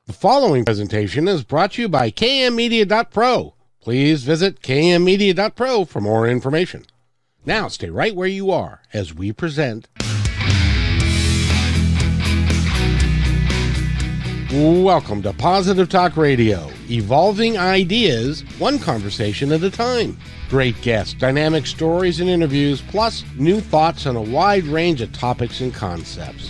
The following presentation is brought to you by kmmedia.pro. Please visit kmmedia.pro for more information. Now stay right where you are as we present Welcome to Positive Talk Radio, evolving ideas one conversation at a time. Great guests, dynamic stories and interviews, plus new thoughts on a wide range of topics and concepts.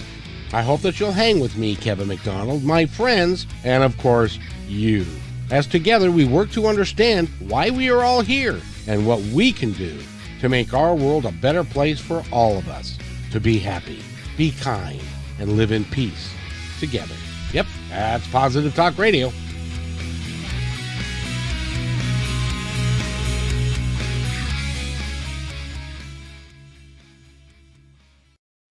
I hope that you'll hang with me, Kevin McDonald, my friends, and of course, you. As together we work to understand why we are all here and what we can do to make our world a better place for all of us. To be happy, be kind, and live in peace together. Yep, that's Positive Talk Radio.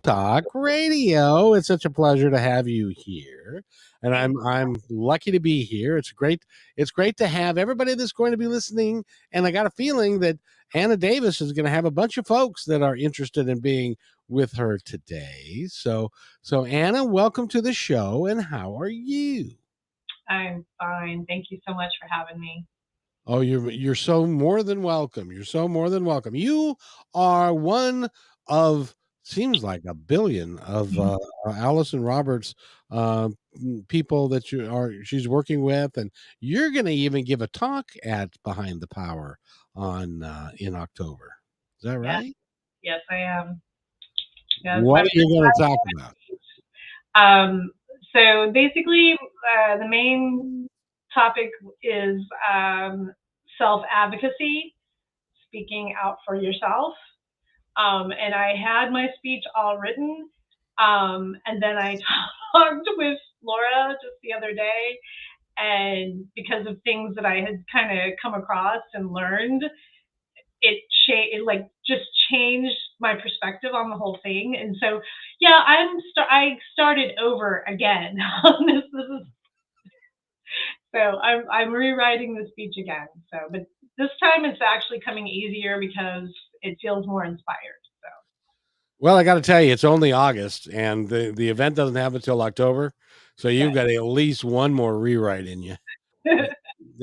Talk Radio. It's such a pleasure to have you here, and I'm lucky to be here. It's great to have everybody that's going to be listening, and I got a feeling that Anna Davis is going to have a bunch of folks that are interested in being with her today. So Anna, welcome to the show, and how are you? I'm fine. Thank you so much for having me. Oh, you're so more than welcome. You're so more than welcome. You are one of seems like a billion of Allison Roberts people that she's working with, and you're going to even give a talk at Behind the Power on in October. Is that right? Yes, I am. Yes, What are you going to talk about? So basically, the main topic is self-advocacy, speaking out for yourself. And I had my speech all written, and then I talked with Laura just the other day, and because of things that I had kind of come across and learned, it just changed my perspective on the whole thing. And so, yeah, I started over again on this. So I'm rewriting the speech again. So, but this time it's actually coming easier because it feels more inspired. So. Well, I got to tell you, it's only August, and the event doesn't happen until October, so you've got at least one more rewrite in you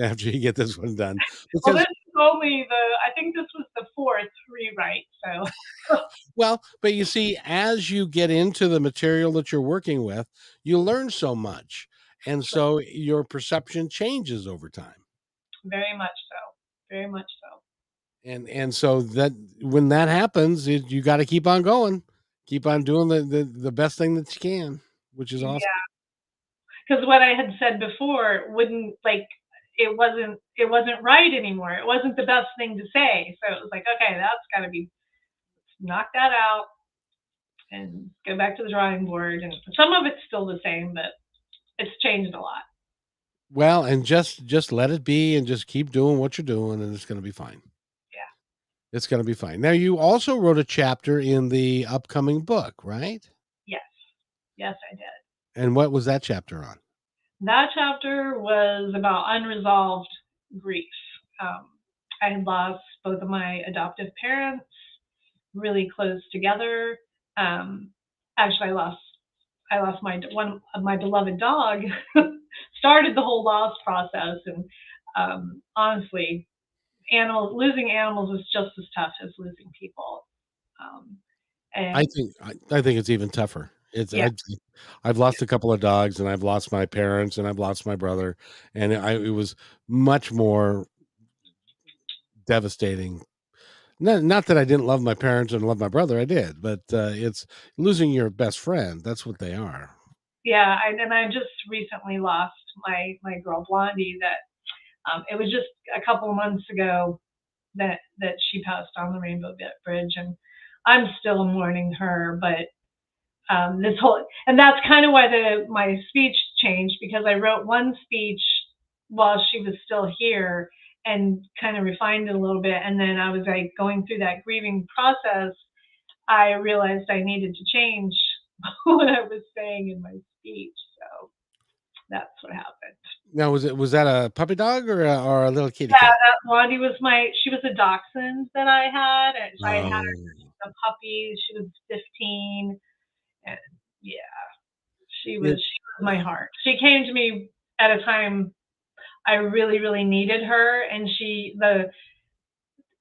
after you get this one done. Well, this is only I think this was the fourth rewrite. So. Well, but you see, as you get into the material that you're working with, you learn so much, and so your perception changes over time. Very much so. Very much so. And so that when that happens, you got to keep on going, keep on doing the best thing that you can, which is awesome. Yeah, because what I had said before it wasn't right anymore. It wasn't the best thing to say. So it was like, okay, that's got to be, knock that out and go back to the drawing board. And some of it's still the same, but it's changed a lot. Well, and just let it be and just keep doing what you're doing, and it's going to be fine. Yeah. It's going to be fine. Now, you also wrote a chapter in the upcoming book, right? Yes. Yes, I did. And what was that chapter on? That chapter was about unresolved grief. I had lost both of my adoptive parents really close together. Actually, I lost one of my beloved dog. Started the whole loss process, and honestly, losing animals is just as tough as losing people. And I think it's even tougher. I've lost a couple of dogs, and I've lost my parents, and I've lost my brother, and it was much more devastating. Not that I didn't love my parents and love my brother, I did, but it's losing your best friend. That's what they are. Yeah, and I just recently lost my girl Blondie. That it was just a couple of months ago that she passed on the Rainbow Bridge, and I'm still mourning her. But and that's kind of why my speech changed, because I wrote one speech while she was still here and kind of refined it a little bit, and then I was like going through that grieving process. I realized I needed to change what I was saying in my speech, so that's what happened. Now, was that a puppy dog or a little kitty Yeah, cat? that Blondie she was a dachshund that I had. I had her a puppy. She was 15, and yeah, she was my heart. She came to me at a time I really, really needed her, and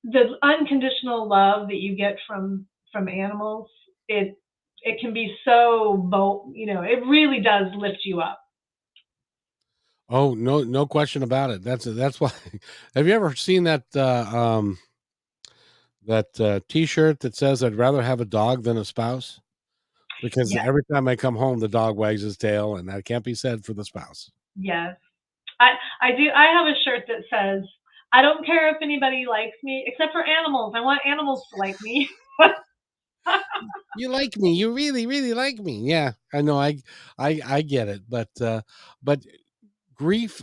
the unconditional love that you get from animals, it can be so bold, it really does lift you up. Oh, no question about it. That's why. Have you ever seen that T-shirt that says "I'd rather have a dog than a spouse"? Because Yes, every time I come home, the dog wags his tail, and that can't be said for the spouse. yes. I I do. I have a shirt that says, "I don't care if anybody likes me, except for animals. I want animals to like me." You like me. You really, really like me. Yeah, I know. I get it. But grief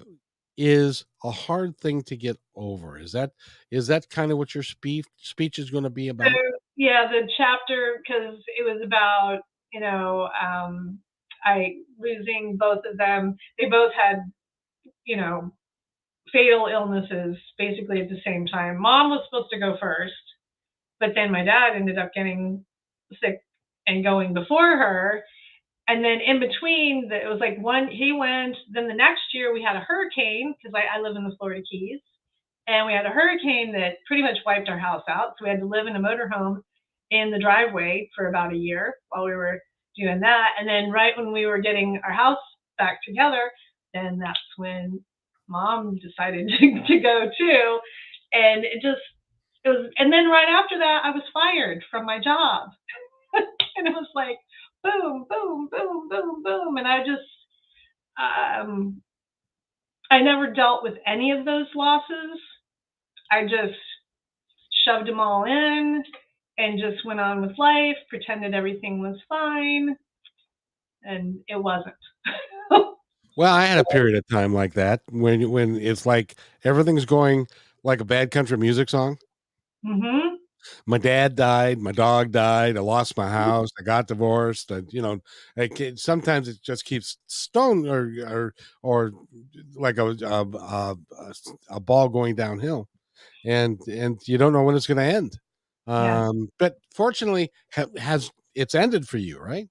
is a hard thing to get over. Is that kind of what your speech is going to be So about? yeah, the chapter, because it was about, I losing both of them. They both had, you know, fatal illnesses basically at the same time. Mom was supposed to go first, but then my dad ended up getting sick and going before her. And then in between, it was like one, he went, then the next year we had a hurricane because I live in the Florida Keys. And we had a hurricane that pretty much wiped our house out. So we had to live in a motorhome in the driveway for about a year while we were doing that. And then right when we were getting our house back together, then that's when mom decided to go too. And it was, and then right after that, I was fired from my job. And it was like, boom, boom, boom, boom, boom. And um, I never dealt with any of those losses. I just shoved them all in and just went on with life, pretended everything was fine, and it wasn't. Well, I had a period of time like that when it's like everything's going like a bad country music song. Hmm. My dad died, my dog died, I lost my house, I got divorced. Sometimes it just keeps stone or like a ball going downhill, and you don't know when it's going to end. Yeah. But fortunately, has it's ended for you, right?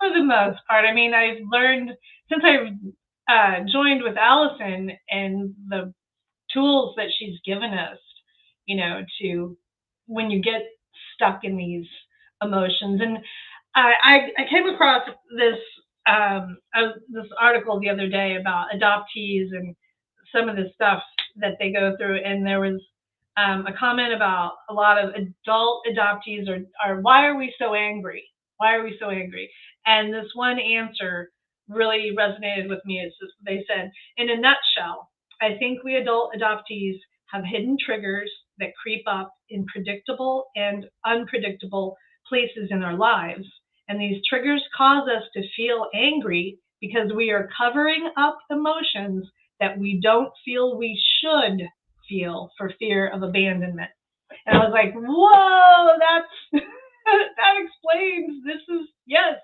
For the most part, I mean, I've learned since I've joined with Allison and the tools that she's given us, to when you get stuck in these emotions. And I came across this article the other day about adoptees and some of the stuff that they go through, and there was a comment about a lot of adult adoptees are why are we so angry? Why are we so angry? And this one answer really resonated with me. It's just, they said, in a nutshell, I think we adult adoptees have hidden triggers that creep up in predictable and unpredictable places in our lives. And these triggers cause us to feel angry because we are covering up emotions that we don't feel we should feel for fear of abandonment. And I was like, whoa, that's that explains. Yes,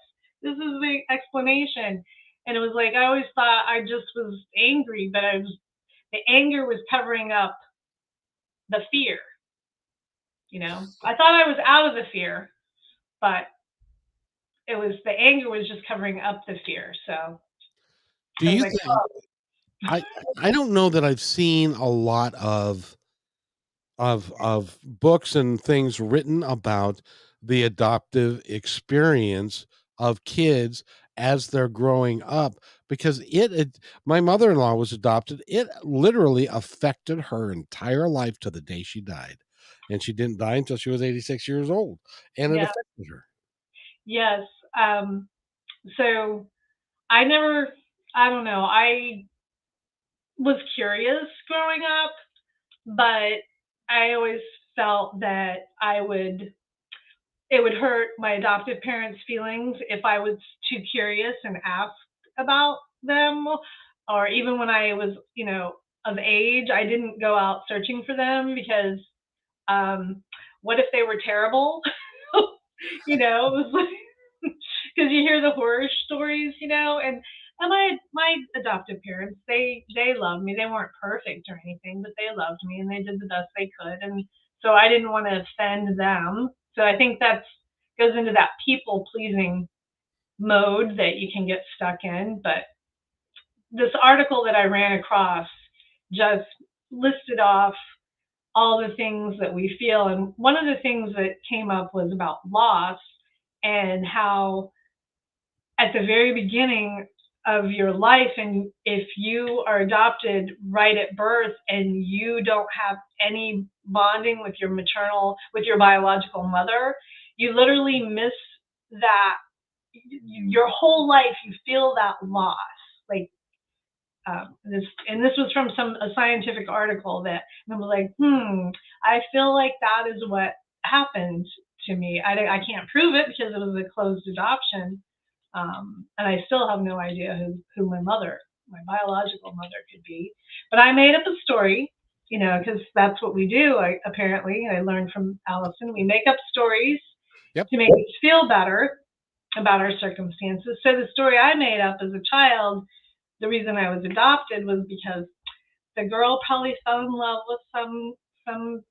this is the explanation. And it was like I always thought I just was angry, but the anger was covering up the fear. I thought I was out of the fear, but the anger was just covering up the fear. So Do I was you like, think I I don't know that I've seen a lot of books and things written about the adoptive experience of kids as they're growing up because my mother-in-law was adopted. It literally affected her entire life to the day she died, and she didn't die until she was 86 years old, and it yeah, affected her. yes. Um, so I never, I don't know. I was curious growing up, but I always felt that it would hurt my adoptive parents' feelings if I was too curious and asked about them. Or even when I was, of age, I didn't go out searching for them because what if they were terrible? It was like, because you hear the horror stories, and my adoptive parents, they loved me. They weren't perfect or anything, but they loved me and they did the best they could. And so I didn't want to offend them. So I think that goes into that people pleasing mode that you can get stuck in. But this article that I ran across just listed off all the things that we feel. And one of the things that came up was about loss and how at the very beginning of your life, and if you are adopted right at birth and you don't have any bonding with with your biological mother, you literally miss that. Your whole life you feel that loss, like this was from a scientific article that, and I was like, I feel like that is what happened to me. I can't prove it because it was a closed adoption, and I still have no idea who my biological mother could be. But I made up a story, because that's what we do. Apparently, I learned from Allison. We make up stories Yep. to make us feel better about our circumstances. So the story I made up as a child, the reason I was adopted was because the girl probably fell in love with some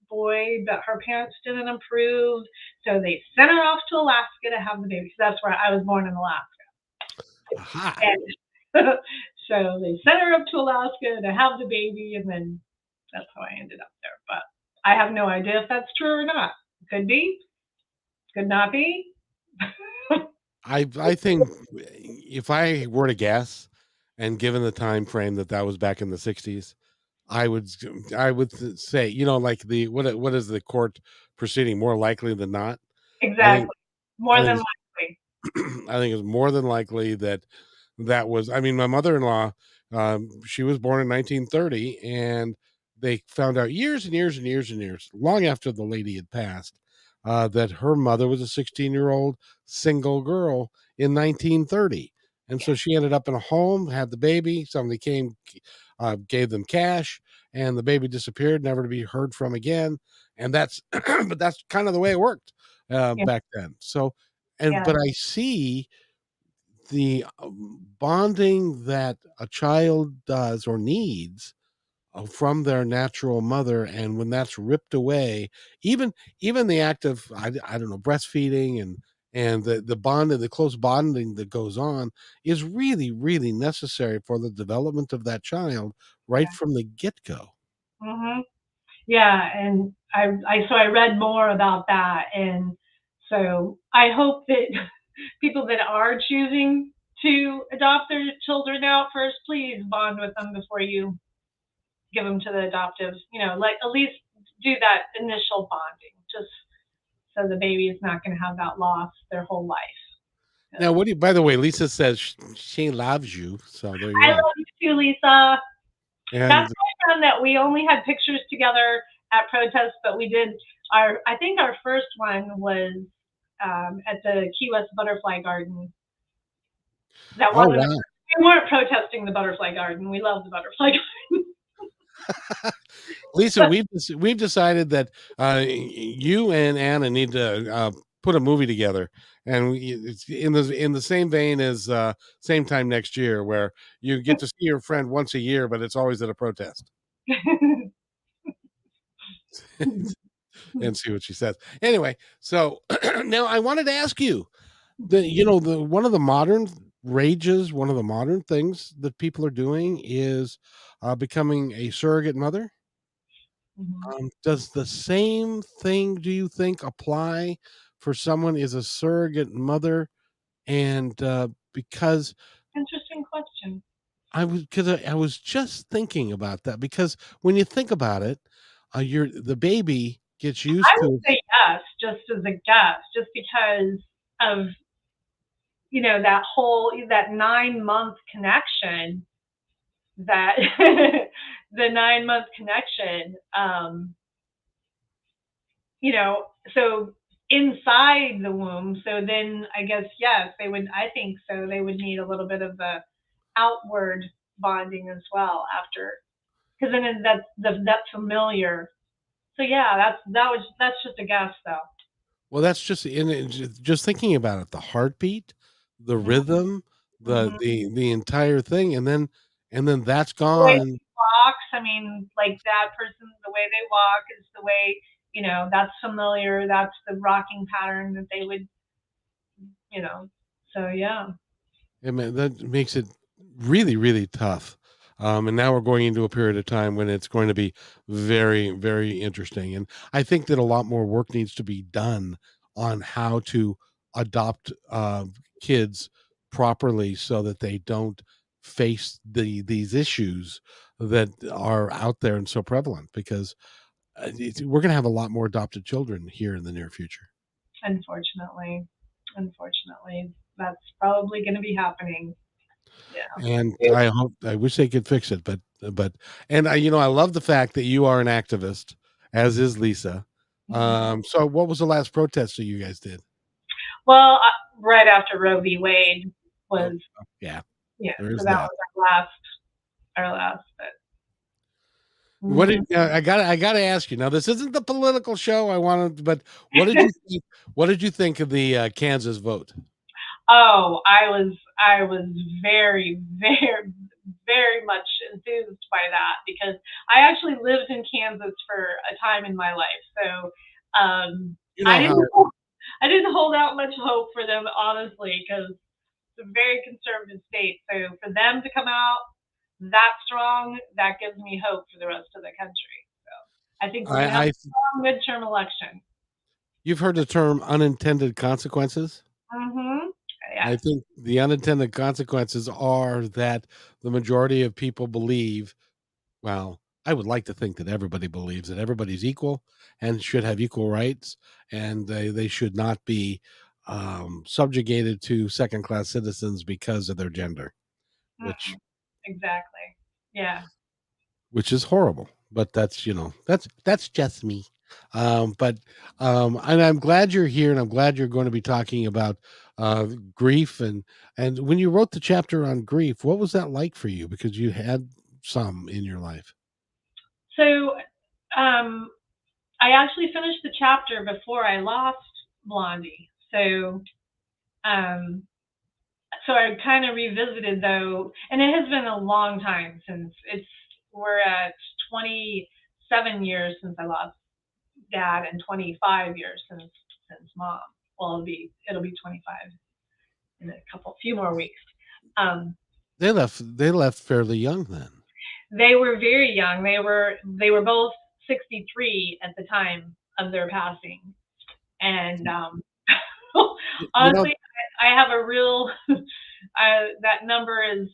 boy, but her parents didn't approve, so they sent her off to Alaska to have the baby. So that's where I was born in Alaska. Aha. And so they sent her up to Alaska to have the baby, and then that's how I ended up there. But I have no idea if that's true or not. Could be, could not be. I think if I were to guess, and given the time frame that was back in the 60s, I would say, like what is the court proceeding, more likely than not? I think Exactly. I More than think likely. I think it's more than likely that was. I mean, my mother-in-law, she was born in 1930, and they found out years and years and years and years, long after the lady had passed, that her mother was a 16-year-old single girl in 1930, and so she ended up in a home, had the baby. Somebody came, gave them cash, and the baby disappeared, never to be heard from again. And that's, but that's kind of the way it worked Yeah. back then. So, and Yeah. but I see the bonding that a child does or needs from their natural mother, and when that's ripped away, even the act of, I don't know, breastfeeding, and the bond and the close bonding that goes on is really, really necessary for the development of that child right Yeah. from the get-go. Mhm. Yeah, and I read more about that, and so I hope that people that are choosing to adopt their children out first, please bond with them before you give them to the adoptives. Like at least do that initial bonding, just so the baby is not going to have that loss their whole life. Now, what do you, by the way, Lisa says she loves you, so there you I go. love you too, Lisa. That's And how I found that we only had pictures together at protests, but we did I think our first one was at the Key West Butterfly Garden. That oh wasn't, wow. we weren't protesting the Butterfly Garden. We love the Butterfly Lisa, Garden. we've decided that you and Anna need to put a movie together, and it's in the same vein as same time next year, where you get to see your friend once a year, but it's always at a protest, and see what she says. Anyway, so now I wanted to ask you, the one of the modern rages, one of the modern things that people are doing is becoming a surrogate mother. Mhm. Does the same thing, do you think, apply for someone is a surrogate mother? And because Interesting question. I was just thinking about that, because when you think about it, the baby gets I used would to. say yes, just as a guess, just because of that 9 month connection, that the 9 month connection. So inside the womb. So then I guess yes, they would. I think so. They would need a little bit of the outward bonding as well after, because then that's familiar. So yeah, that's just a guess though. Well, that's just just thinking about it, the heartbeat, the rhythm, Mm-hmm. the entire thing, and then that's The way gone. he walks, I mean, like that person, the way they walk is the way, that's familiar. That's the rocking pattern that they would, you know. So yeah. I mean, that makes it really, really tough. And now we're going into a period of time when it's going to be very, very interesting. And I think that a lot more work needs to be done on how to adopt kids properly so that they don't face these issues that are out there and so prevalent. Because we're going to have a lot more adopted children here in the near future. Unfortunately, unfortunately, that's probably going to be happening. Yeah. And I wish they could fix it, but and I love the fact that you are an activist, as is Lisa. Mhm. So what was the last protest that you guys did? Well, right after Roe v. Wade Oh, was, yeah, yeah, so there's that that. was our last, but What did mhm. I gotta ask you now? This isn't the political show. I wanted, but what did you think? What did you think of the Kansas vote? Oh, I was very, very, very much enthused by that because I actually lived in Kansas for a time in my life. So You I know didn't how I didn't hold out much hope for them honestly because it's a very conservative state. So for them to come out that strong, that gives me hope for the rest of the country. So I think we're gonna have I a strong midterm election. you've heard the term unintended consequences. Mhm. I Yes. think the unintended consequences are that the majority of people believe, well, I would like to think that everybody believes that everybody's equal and should have equal rights, and they should not be subjugated to second class citizens because of their gender, which Mm-mm. Exactly. Yeah. which is horrible. But that's just me. But and I'm glad you're here, and I'm glad you're going to be talking about grief and when you wrote the chapter on grief, what was that like for you? Because you had some in your life. So um, I actually finished the chapter before I lost Blondie. Um, so I kind of revisited though, and it has been a long time since we're at 27 years since I lost dad and 25 years since mom. Well, it'll be 25 in a few more weeks. Um, They left fairly young then. they were very young. They were both 63 at the time of their passing, and You know, honestly, I have a real that number is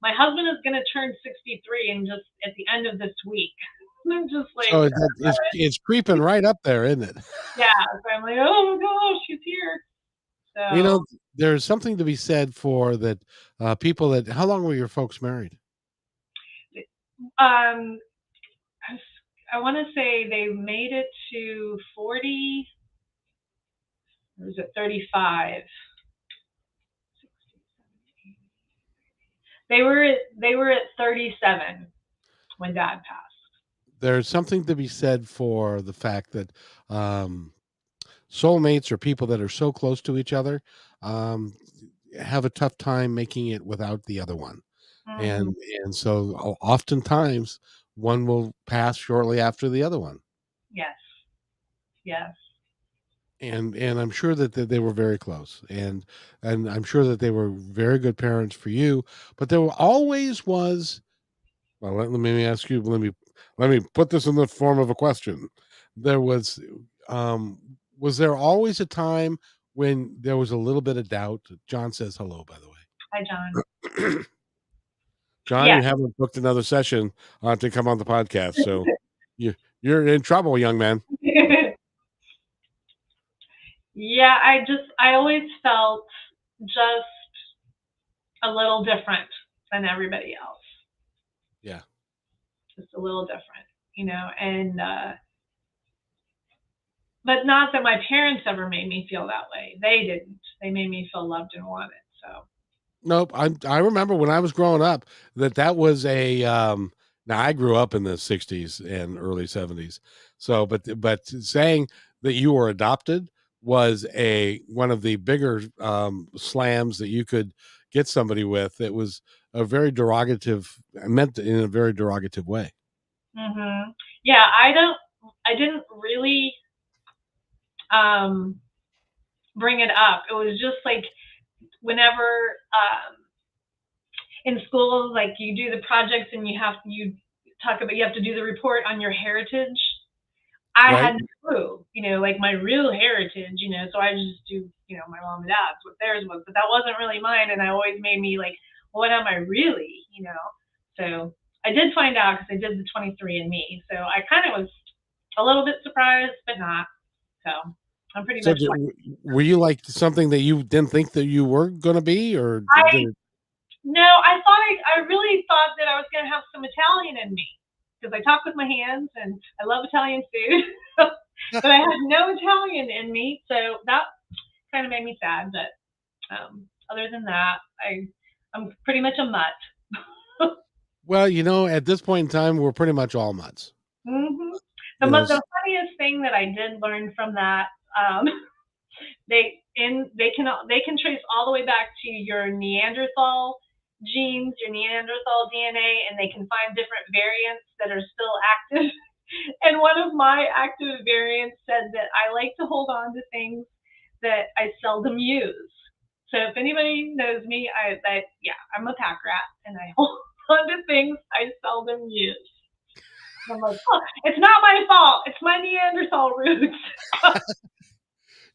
my husband is going to turn 63 and just at the end of this week. I'm just like, so it's creeping right up there, isn't it? yeah. So I'm like, oh my gosh, she's here. You So know, there's something to be said for that. People that how long were your folks married? um, I want to say they made it to 40. Or was it 35? They were at 37 when dad passed. There's something to be said for the fact that um, soulmates or people that are so close to each other um, have a tough time making it without the other one, Hmm. and so oftentimes one will pass shortly after the other one. Yes, yes. And I'm sure that they were very close, and I'm sure that they were very good parents for you. But there always was. Well, let me ask you. Let me put this in the form of a question. There was there always a time when there was a little bit of doubt? John says hello, by the Hi, John. way. John, Yes. you haven't booked another session to come on the podcast, so you're in trouble, young man. Yeah, I always felt just a little different than everybody else. Yeah. Just a little different, and but not that my parents ever made me feel that way. They didn't. They made me feel loved and wanted. So. Nope. I remember when I was growing up that was a now I grew up in the 60s and early 70s. So but saying that you were adopted was a one of the bigger slams that you could get somebody with. It was a very derogative meant in a very derogative way. Yeah, I didn't really um bring it up. It was just like whenever in school, like you do the projects and you have to do the report on your heritage. I Right. had no clue, like my real heritage, so I just do, my mom and dad's, what theirs was, but that wasn't really mine. And I always made me like, what am I really? So I did find out because I did the 23andMe. So I kind of was a little bit surprised, but not. So I'm pretty So much like, were you like something that you didn't think that you were going to be, or did I, it? no, I really thought that I was going to have some Italian in me because I talk with my hands and I love Italian food, but I had no Italian in me. So that kind of made me sad. But other than that, I'm pretty much a mutt. Well, at this point in time, we're pretty much all mutts. hmm You know, The funniest thing that I did learn from that, um, they can trace all the way back to your Neanderthal genes, your Neanderthal DNA, and they can find different variants that are still active. And one of my active variants said that I like to hold on to things that I seldom use. So if anybody knows me, yeah, I'm a pack rat and I hold on to things I seldom use. And I'm like, oh, it's not my fault. It's my Neanderthal roots.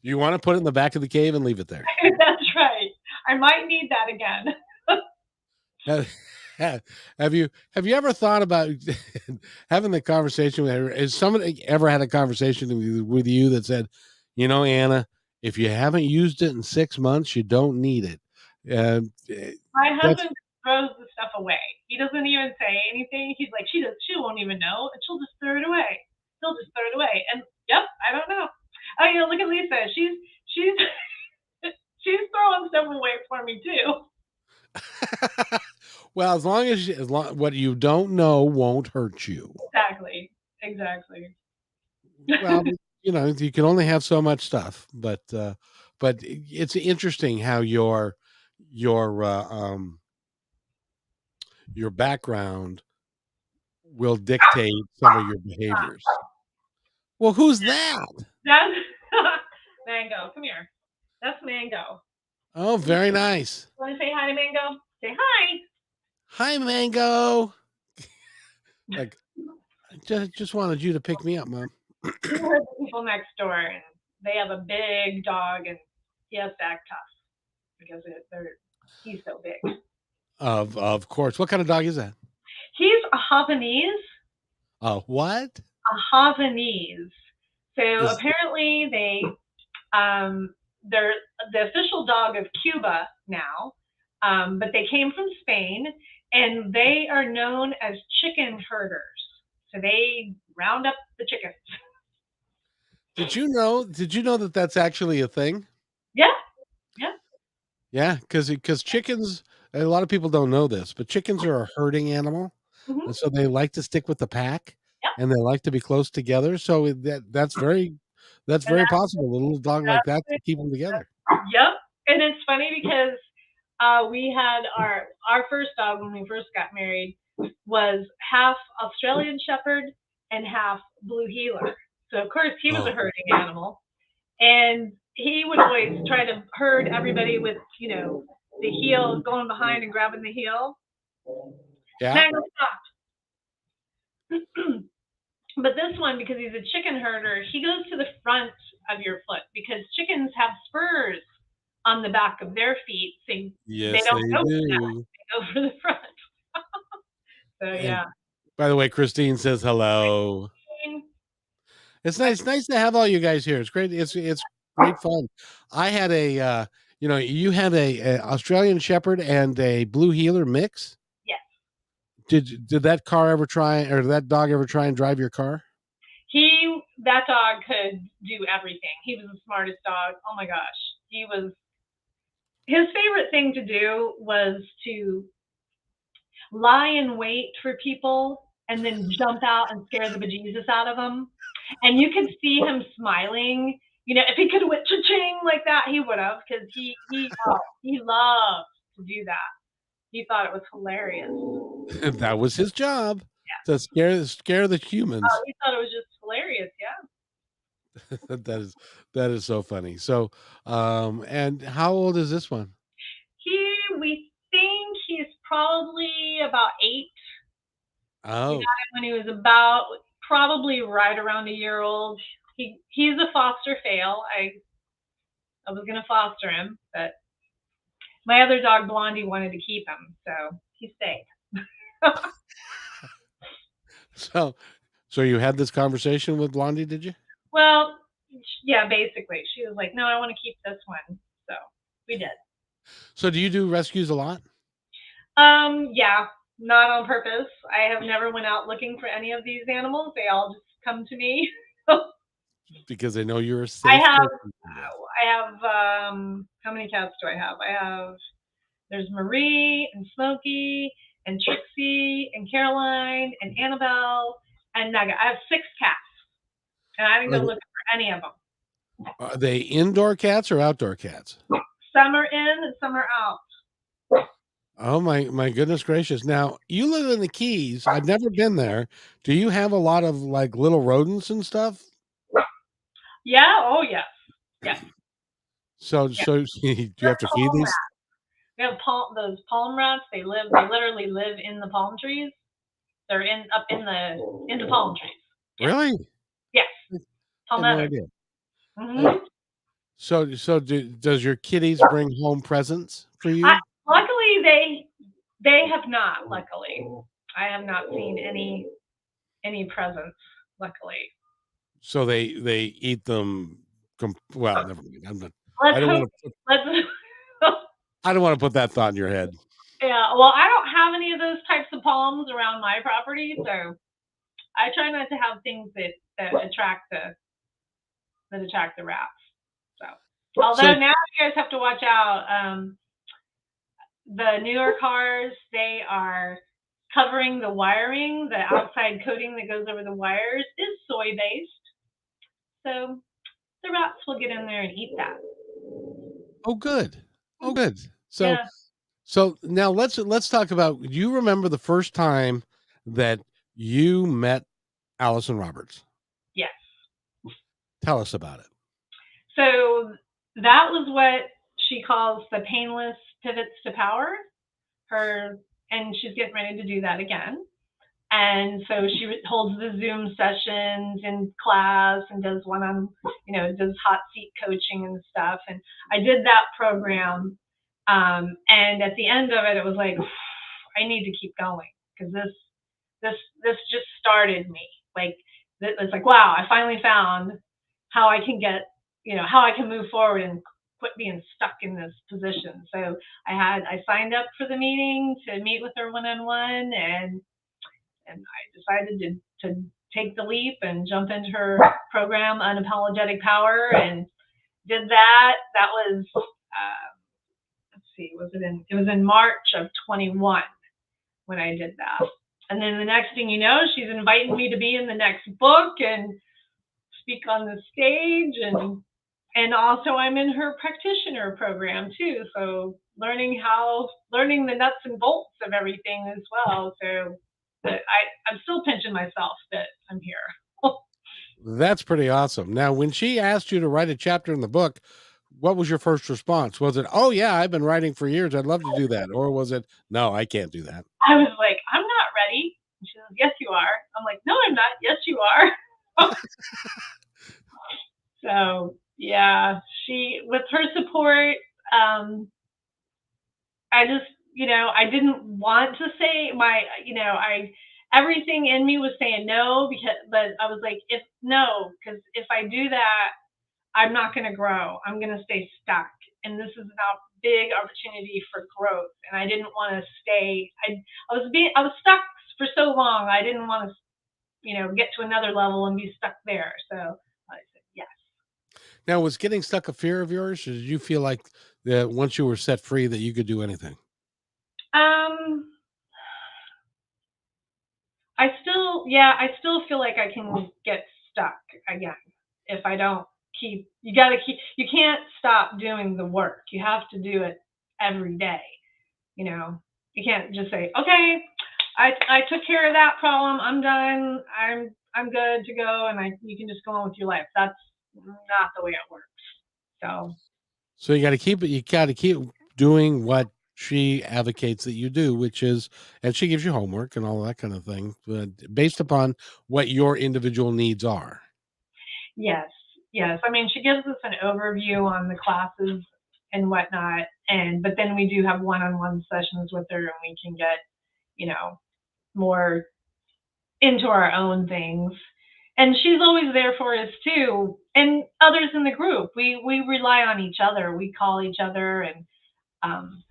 you want to put it in the back of the cave and leave it there. That's right. I might need that again. Have have you ever thought about having the conversation with her? Has somebody ever had a conversation with you that said, Anna, if you haven't used it in 6 months, you don't need it. Uh, My that's husband throws the stuff away. He doesn't even say anything. He's like, she won't even know, and she'll just throw it away. He'll just throw it away. And yep, I don't know. Oh, look at Lisa. She's she's throwing stuff away for me too. well, as long what you don't know won't hurt you. Exactly. Well, you can only have so much stuff, but it's interesting how your your background will dictate some of your behaviors. Well, who's that? That's Mango. Come here. That's Mango. Oh, very nice. Want to say hi to Mango? Say hi. Hi, Mango. Like, I just wanted you to pick me up, Mom. He heard the people next door, and they have a big dog, and he has to act tough because he's so big. Of course. What kind of dog is that? He's a Havanese. What? A Havanese. So Is apparently they're the official dog of Cuba now, but they came from Spain, and they are known as chicken herders. So they round up the chickens. Did you know that that's actually a thing? Yeah, yeah. Yeah, because chickens, a lot of people don't know this, but chickens are a herding animal, hmm and so they like to stick with the pack, Yep. and they like to be close together. So that's And very possible. A little dog like that to that's keep them together. Yep. And it's funny because we had our first dog when we first got married was half Australian Shepherd and half Blue Heeler. So of course he was a Oh, herding animal, and he would always try to herd everybody with the heel going behind and grabbing the heel. yeah. Mango stopped. But this one, because he's a chicken herder, he goes to the front of your foot because chickens have spurs on the back of their feet, so they Yes, don't they go for that. do. They go for the front. So And yeah. by the way, Christine says hello. It's nice to have all you guys here. It's great. It's great fun. I had you had a Australian Shepherd and a Blue Heeler mix. Yes. Did that car ever try, or that dog ever try and drive your car? That dog could do everything. He was the smartest dog. Oh my gosh. His favorite thing to do was to lie in wait for people and then jump out and scare the bejesus out of them. And you could see him smiling. If he could whip cha-ching like that, he would have, because he loved to do that. He thought it was hilarious. That was his job, Yeah. to scare the humans. He thought it was just hilarious. Yeah. That is so funny. And how old is this one? We think he's probably about 8. We got Oh, him when he was about probably right around a year old. He's a foster fail. I was gonna foster him, but my other dog Blondie wanted to keep him, so he stayed. so so you had this conversation with Blondie, did you? Well, yeah, basically, she was like, "No, I want to keep this one," so we did. So do you do rescues a lot? Yeah, not on purpose. I have never went out looking for any of these animals. They all just come to me. Because they know you're a I safe have, person with. how many cats do I have? There's Marie and Smokey and Trixie and Caroline and Annabelle and Nugget. I have 6 cats, and I didn't Are go they, looking for any of them. are they indoor cats or outdoor cats? Some are in and some are out. Oh my goodness gracious. Now, you live in the Keys. I've never been there. Do you have a lot of like little rodents and stuff? Yeah. Oh, yes. Yeah. Yeah. So do you have to feed Palm these? rats. We have those palm rats. They literally live in the palm trees. They're up in the palm trees. Yeah. Really? Yes. I had no Palmetto. idea. Uh, Hmm. does your kitties bring home presents for you? Luckily, they have not. Luckily, I have not seen any presents. Luckily, So they eat them. Well, never mind. let's I don't hope. want to. Let's. I don't want to put that thought in your head. Yeah. Well, I don't have any of those types of palms around my property, so I try not to have things that attract the rats. So, So although now you guys have to watch out. The newer cars, they are covering the wiring. The outside coating that goes over the wires is soy based, so the rats will get in there and eat that. oh good. Oh good. So Yeah. so now let's talk about, do you remember the first time that you met Allison Roberts? Yes. Tell us about it. So that was what she calls the painless pivots to power. Her and she's getting ready to do that again. And so she holds the Zoom sessions in class and does does hot seat coaching and stuff. And I did that program. And at the end of it, it was like, I need to keep going because this just started me. Like, it's like, wow, I finally found how I can how I can move forward and quit being stuck in this position. So I signed up for the meeting to meet with her one on one, and I decided to take the leap and jump into her program, Unapologetic Power, and did that. That was let's see, it was in March of 21 when I did that. And then the next thing you know, she's inviting me to be in the next book and speak on the stage, and also I'm in her practitioner program too. So learning the nuts and bolts of everything as well. So I'm still pinching myself that I'm here. That's pretty awesome. Now, when she asked you to write a chapter in the book, what was your first response? Was it, "Oh yeah, I've been writing for years. I'd love to do that," or was it, "No, I can't do that"? I was like, I'm not ready. And she says, yes, you are. I'm like, no, I'm not. Yes, you are. So yeah, she with her support, I just, I didn't want to say I everything in me was saying no but I was like, if no, because if I do that, I'm not going to grow. I'm going to stay stuck, and this is a big opportunity for growth. And I didn't want to stay. I was stuck for so long. I didn't want to, get to another level and be stuck there. So I said yes. Now, was getting stuck a fear of yours, or did you feel like that once you were set free that you could do anything? Um, I still feel like I can get stuck again if I don't you can't stop doing the work. You have to do it every day. You know, you can't just say, okay, I took care of that problem. I'm done. I'm good to go, and you can just go on with your life. That's not the way it works. So So you got to keep doing what she advocates that you do, which is, and she gives you homework and all that kind of thing, but based upon what your individual needs are. Yes, yes. I mean, she gives us an overview on the classes and whatnot, and but then we do have one-on-one sessions with her, and we can get, you know, more into our own things. And she's always there for us too, and others in the group. We rely on each other. We call each other, and um,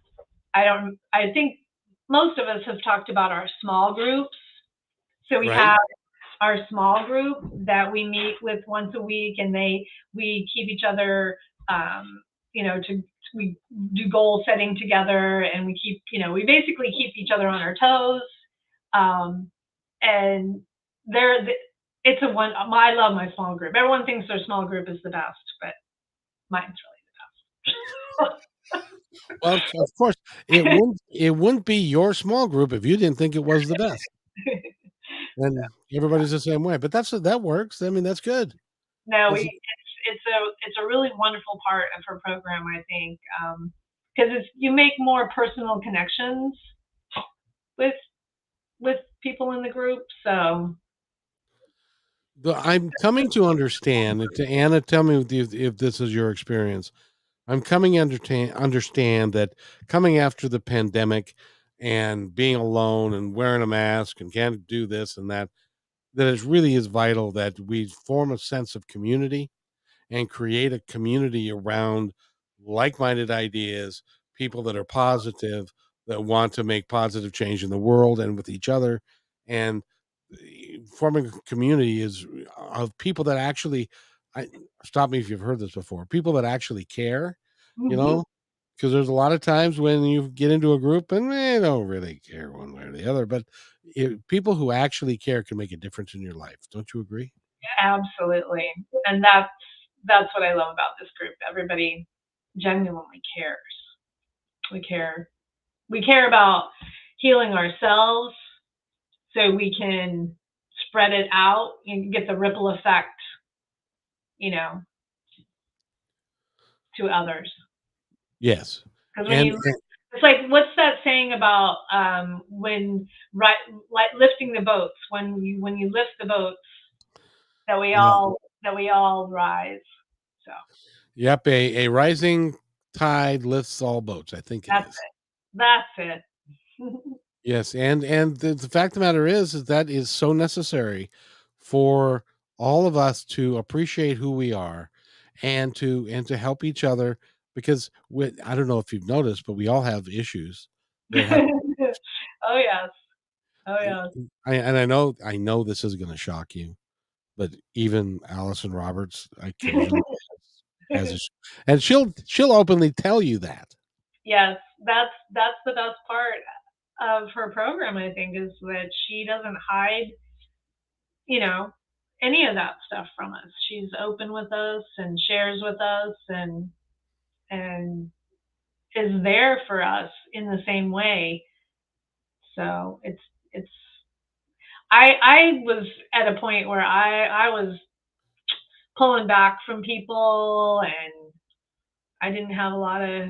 I think most of us have talked about our small groups. So we Right. have our small group that we meet with once a week, and we keep each other, um, to we do goal setting together, and we keep, we basically keep each other on our toes. Um, and they're it's a one. I love my small group. Everyone thinks their small group is the best, but mine's really Well, of course, it wouldn't be your small group if you didn't think it was the best. the best. And everybody's the same way. But that works. I mean, that's good. No, That's it's a really wonderful part of her program, I think, because it's you make more personal connections with people in the group. So I'm coming to understand. And to Anna, tell me if this is your experience. I'm coming to understand that coming after the pandemic and being alone and wearing a mask and can't do this and that, that it really is vital that we form a sense of community and create a community around like-minded ideas, people that are positive, that want to make positive change in the world and with each other, and forming a community is of people that actually, I, stop me if you've heard this before, people that actually care, you mhm. know, because there's a lot of times when you get into a group and they don't really care one way or the other, but people who actually care can make a difference in your life. Don't you agree? Absolutely, and that's what I love about this group. Everybody genuinely cares. We care. We care about healing ourselves, so we can spread it out and get the ripple effect, you know, to others. Yes. Because when and you, it's like, what's that saying about when right, like lifting the boats? When you lift the boats, Yeah. that we all rise. So Yep, a rising tide lifts all boats, I think it that's is. it. That's it. Yes, and the fact of the matter is that is so necessary for all of us to appreciate who we are and to help each other because I don't know if you've noticed, but we all have issues that have Oh yes. Oh and yes. I know this is gonna shock you, but even Allison Roberts occasionally has a and she'll openly tell you that. Yes, that's the best part of her program. I think is that she doesn't hide, you know, any of that stuff from us. She's open with us and shares with us, and is there for us in the same way. So it's I was at a point where I was pulling back from people, and I didn't have a lot of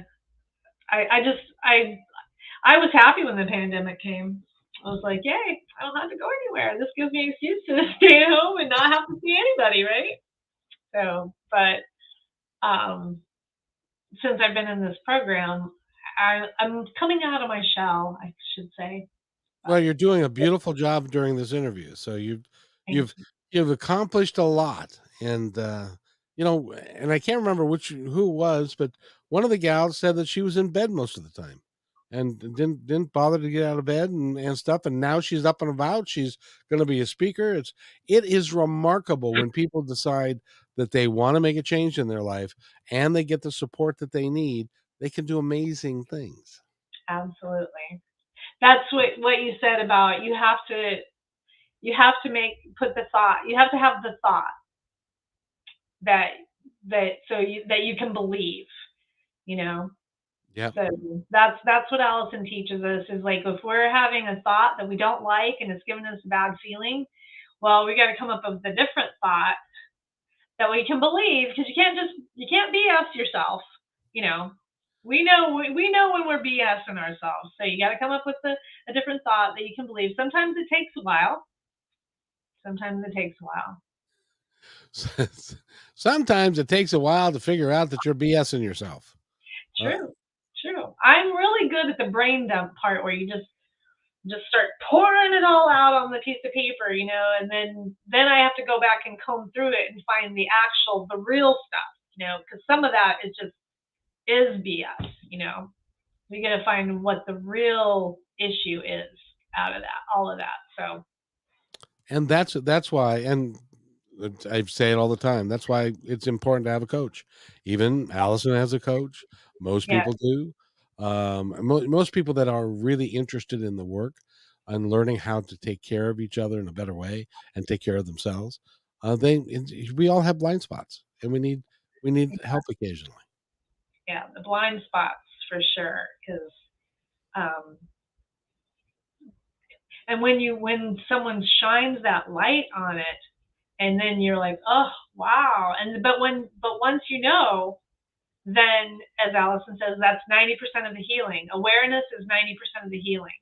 I just I was happy when the pandemic came. I was like, yay, I don't have to go anywhere. This gives me an excuse to stay at home and not have to see anybody, right? So, but um, since I've been in this program, I'm coming out of my shell, I should say. Well, But you're doing a beautiful job during this interview. So thank you've you. you've accomplished a lot, and and I can't remember who it was, but one of the gals said that she was in bed most of the time, and didn't bother to get out of bed and stuff. And now she's up and about. She's going to be a speaker. It is remarkable when people decide that they want to make a change in their life and they get the support that they need. They can do amazing things. Absolutely. That's what you said about you have to make put the thought. You have to have the thought that that you can believe, you know. Yep. So that's what Allison teaches us is like if we're having a thought that we don't like and it's giving us a bad feeling, well, we got to come up with a different thought that we can believe because you can't BS yourself, you know. We know when we're BSing ourselves. So you got to come up with a different thought that you can believe. Sometimes it takes a while. Sometimes it takes a while. Sometimes it takes a while to figure out that you're BSing yourself. True, true. I'm really good at the brain dump part where you just start pouring it all out on the piece of paper, and then I have to go back and comb through it and find the real stuff, because some of that is BS. We got to find what the real issue is out of that, all of that. So And that's why, and I say it all the time. That's why it's important to have a coach. Even Allison has a coach. Most yeah, people do. Most people that are really interested in the work and learning how to take care of each other in a better way and take care of themselves. We all have blind spots, and we need help occasionally. yeah, the blind spots for sure, because um, and when someone shines that light on it, and then you're like, oh wow, but once then, as Allison says, that's 90% of the healing. Awareness is 90% of the healing.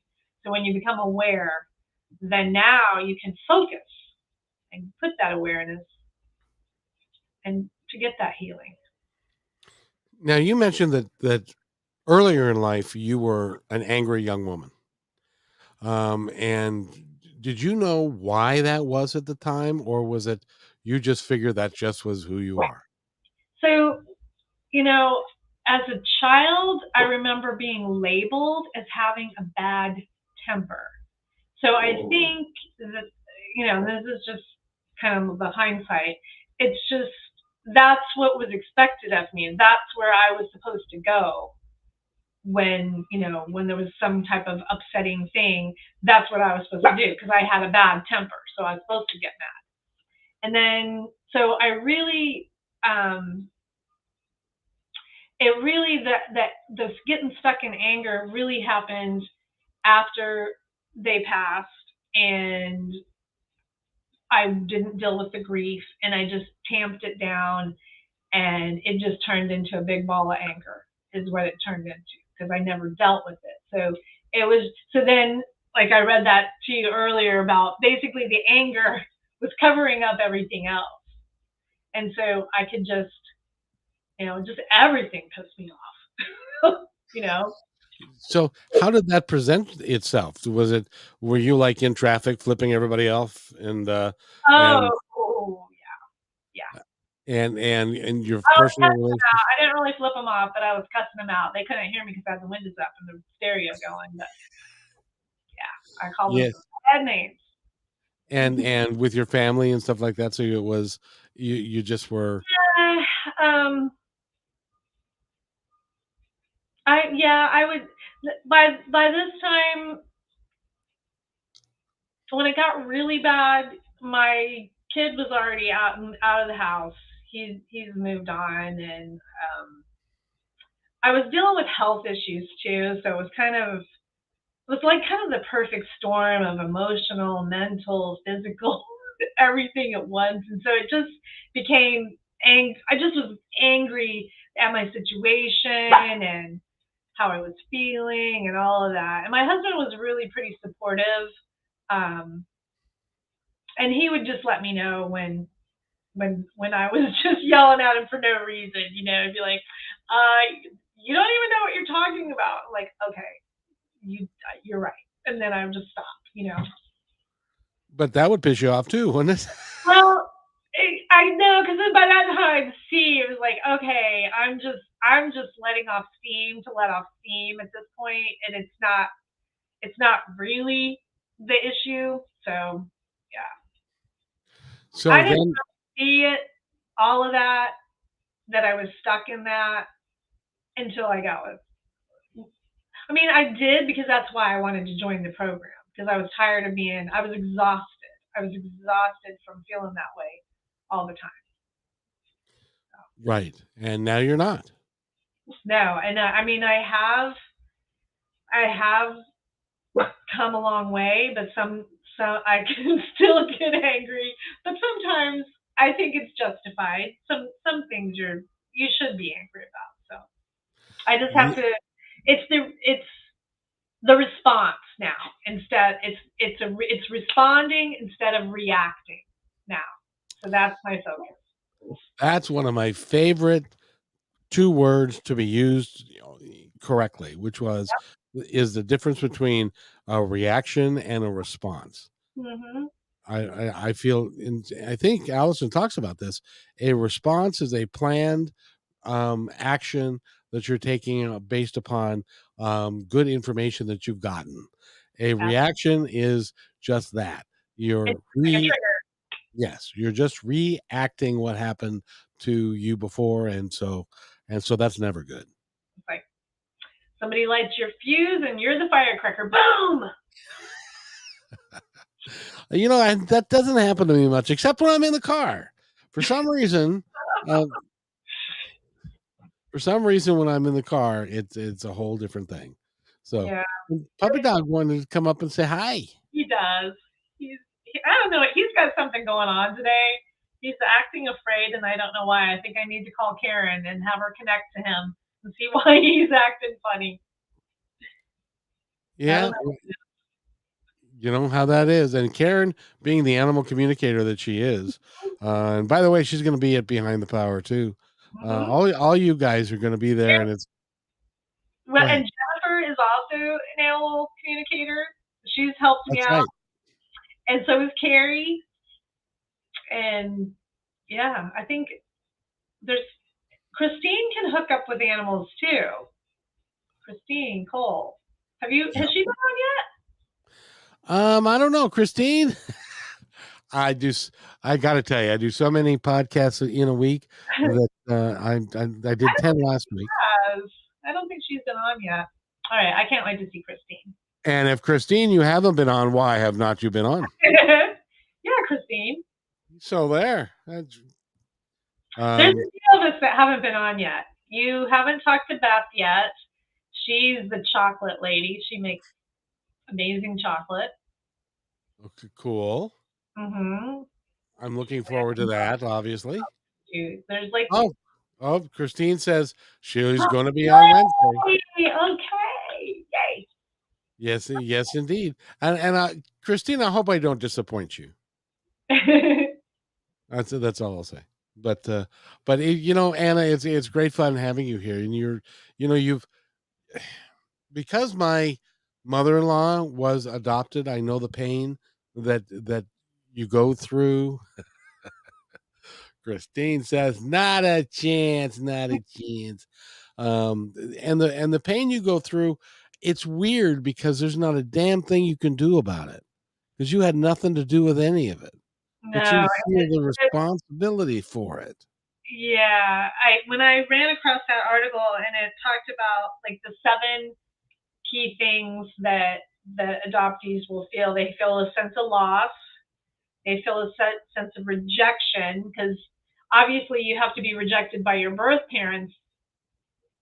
So when you become aware, then now you can focus and put that awareness and to get that healing. Now, you mentioned that earlier in life you were an angry young woman. And did you know why that was at the time, or was it you just figured that just was who you are? So, you know, as a child, I remember being labeled as having a bad temper. So I think that, this is just kind of the hindsight. It's just that's what was expected of me. That's where I was supposed to go when there was some type of upsetting thing. That's what I was supposed to do because I had a bad temper. So I was supposed to get mad. And then, so I really, it really, that this getting stuck in anger really happened after they passed, and I didn't deal with the grief, and I just tamped it down, and it just turned into a big ball of anger is what it turned into because I never dealt with it. So it was, so then, like I read that to you earlier about basically the anger was covering up everything else. And so I could just everything pissed me off, you know? So how did that present itself? Were you like in traffic flipping everybody off and Oh, yeah, yeah. and your I was personal cussing them out. relationship? I didn't really flip them off, but I was cussing them out. They couldn't hear me because I had the windows up and the stereo going. But yeah, I called them Yes. bad names. And with your family and stuff like that. So it was you just were um, I would by this time when it got really bad, my kid was already out of the house. He's moved on, and I was dealing with health issues too, so it was like kind of the perfect storm of emotional, mental, physical, everything at once. And so it just became I just was angry at my situation and how I was feeling and all of that. And my husband was really pretty supportive. Um, and he would just let me know when I was just yelling at him for no reason, he'd be like, you don't even know what you're talking about. I'm like, okay, you're right. And then I would just stop. but that would piss you off too, wouldn't it? Well, I know because then by that time, see, it was like, okay, I'm just letting off steam to let off steam at this point, and it's not really the issue. So yeah, I So didn't then see it, all of that I was stuck in that until I got with. I mean, I did because that's why I wanted to join the program because I was tired of I was exhausted. I was exhausted from feeling that way all the time. right. And now you're not. No, and I mean, I have come a long way, but so I can still get angry. But sometimes I think it's justified. Some things you should be angry about. So I just have to. It's the response now. Instead, it's responding instead of reacting now. So that's my focus. That's one of my favorite two words to be used correctly, which is the difference between a reaction and a response. Mm-hmm. I feel, I think Allison talks about this. A response is a planned action that you're taking based upon good information that you've gotten. A Yeah. reaction is just that. It's You're like a trigger. yes, you're just reacting what happened to you before, and so that's never good. It's like somebody lights your fuse and you're the firecracker. Boom! That doesn't happen to me much, except when I'm in the car. For some reason, uh, when I'm in the car, it's a whole different thing. So, Yeah, Puppy Dog wanted to come up and say hi. he does. I don't know. He's got something going on today. He's acting afraid, and I don't know why. I think I need to call Karen and have her connect to him and see why he's acting funny. Yeah, you know how that is. And Karen, being the animal communicator that she is, and by the way, she's going to be at Behind the Power too. Mm-hmm. All you guys are going to be there, and it's Well, go ahead. and Jennifer is also an animal communicator. She's helped me That's out, right. and so is Carrie. And yeah, I think there's Christine can hook up with animals too. Christine Cole. Has she been on I don't know, Christine. I do. I got to tell you, I do so many podcasts in a week yet? that I did 10 last week. I don't think she's been on yet. All right, I can't wait to see Christine. And if Christine, you haven't been on, why have not you been on? Yeah, Christine. So there. There's a few of us that haven't been on yet. You haven't talked to Beth yet. She's the chocolate lady. She makes amazing chocolate. Okay, cool. Mm-hmm. I'm looking forward to that, obviously. There's like Christine says she's going to be on Wednesday. Okay. Yay. Yes, indeed. And Christine, I hope I don't disappoint you. That's all I'll say. But Anna, it's great fun having you here, and you've because my mother-in-law was adopted. I know the pain that you go through. Christine says, "Not a chance, not a chance." And the pain you go through, it's weird because there's not a damn thing you can do about it because you had nothing to do with any of it, but No, you feel the responsibility for it. yeah. When I ran across that article and it talked about like the 7 key things that the adoptees will feel. They feel a sense of loss. They feel a sense of rejection because obviously you have to be rejected by your birth parents,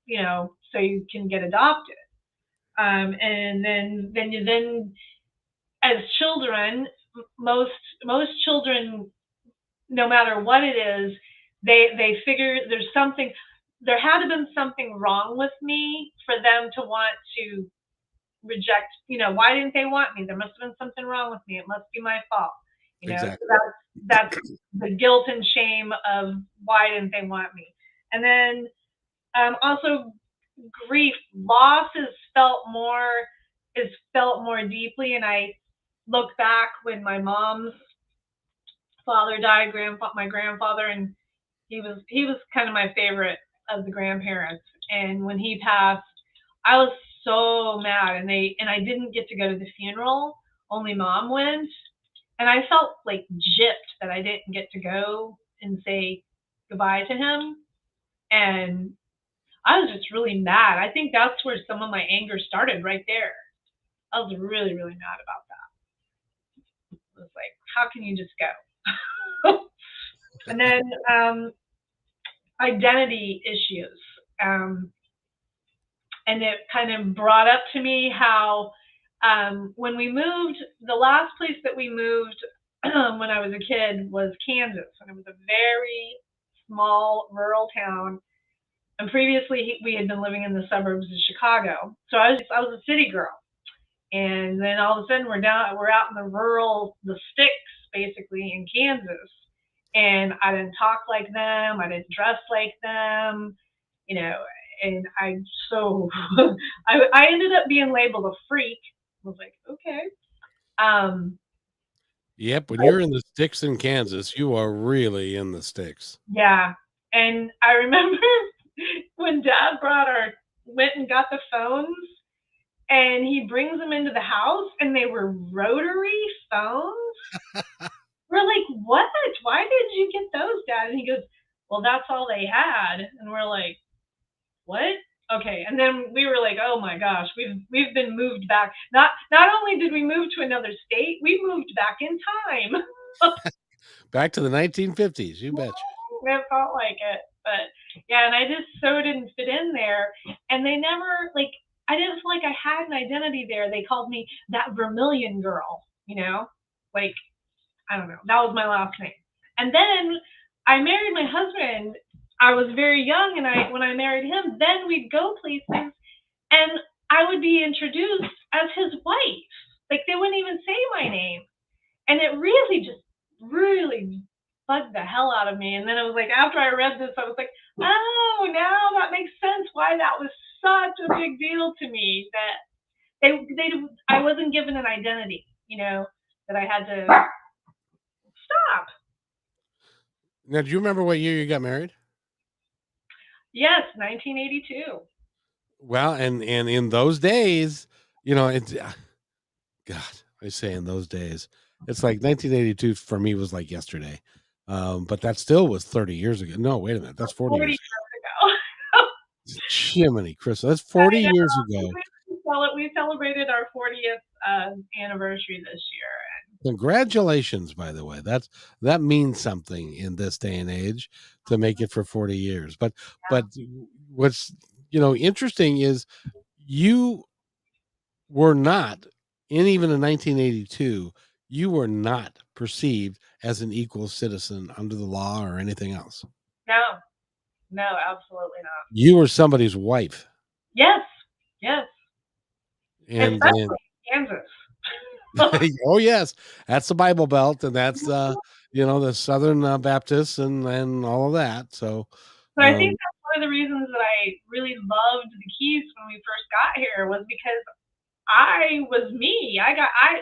so you can get adopted. And then as children, most children, no matter what it is, they figure there had to been something wrong with me for them to want to reject, why didn't they want me? There must have been something wrong with me. It must be my fault. Exactly. So that's the guilt and shame of why didn't they want me? And then also grief, loss is felt more deeply. And I look back when my mom's father died, my grandfather, and he was kind of my favorite of the grandparents. And when he passed, I was so mad, and I didn't get to go to the funeral. Only mom went, and I felt like gypped that I didn't get to go and say goodbye to him. And I was just really mad. I think that's where some of my anger started, right there. I was really, really mad about that. I was like, how can you just go? And then identity issues. And it kind of brought up to me how when we moved, the last place that we moved when I was a kid was Kansas, and it was a very small rural town. And previously, we had been living in the suburbs of Chicago. So I was a city girl. And then all of a sudden, we're out in the sticks, basically in Kansas. And I didn't talk like them. I didn't dress like them, you know. And so I ended up being labeled a freak. I was like, okay. Um, Yep, when you're in the sticks in Kansas, you are really in the sticks. yeah. And I remember when Dad went and got the phones, and he brings them into the house, and they were rotary phones. We're like, what? Why did you get those, Dad? And he goes, well, that's all they had. And we're like, what? Okay. And then we were like, oh my gosh, we've been moved back. Not only did we move to another state, we moved back in time. Back to the 1950s, you betcha. It felt like it. But yeah, and I just so didn't fit in there. And they never, like, I didn't feel like I had an identity there. They called me that Vermilion girl, like, I don't know. That was my last name. And then I married my husband. I was very young, and when I married him, then we'd go places, and I would be introduced as his wife. Like, they wouldn't even say my name, and it really bugged the hell out of me. And then it was like, after I read this, I was like, oh, now that makes sense why that was such a big deal to me, that I wasn't given an identity, that I had to stop. Now, do you remember what year you got married? Yes, 1982. Well, and in those days, it's God, I say in those days, it's like 1982 for me was like yesterday. But that still was 30 years ago. No, wait a minute. That's 40 40 years. years ago. Jiminy Crystal. That's 40 I years know. ago. We celebrated our 40th anniversary this year. Congratulations, by the way. That means something in this day and age to make it for 40 years. But what's interesting is you were not even in 1982, you were not perceived as an equal citizen under the law or anything else. No, no, absolutely not. You were somebody's wife. Yes, yes. And Especially Kansas. oh yes, that's the Bible Belt, and that's the Southern Baptists and all of that. So, So I think that's one of the reasons that I really loved the Keys when we first got here, was because I was me.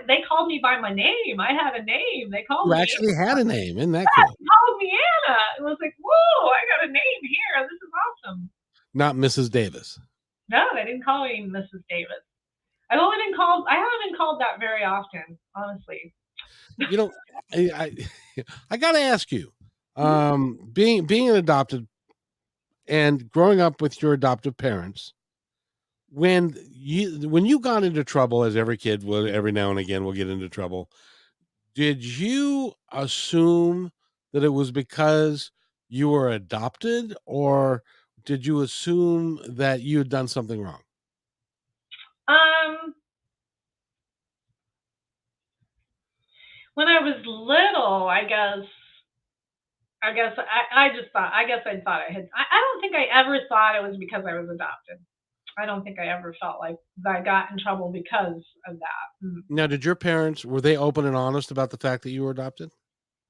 They called me by my name. I had a name. They called you me actually had a name. Isn't that Anna. cool? They called me Anna. It was like, whoa, I got a name here. This is awesome. Not Mrs. Davis. No, they didn't call me Mrs. Davis. I haven't been called that very often, honestly. I I got to ask you, being an adopted and growing up with your adoptive parents, when you got into trouble, as every kid would, every now and again will get into trouble, did you assume that it was because you were adopted, or did you assume that you had done something wrong? Um, when I was little, I guess I thought I don't think I ever thought it was because I was adopted. I don't think I ever felt like I got in trouble because of that. Now, did your parents, were they open and honest about the fact that you were adopted?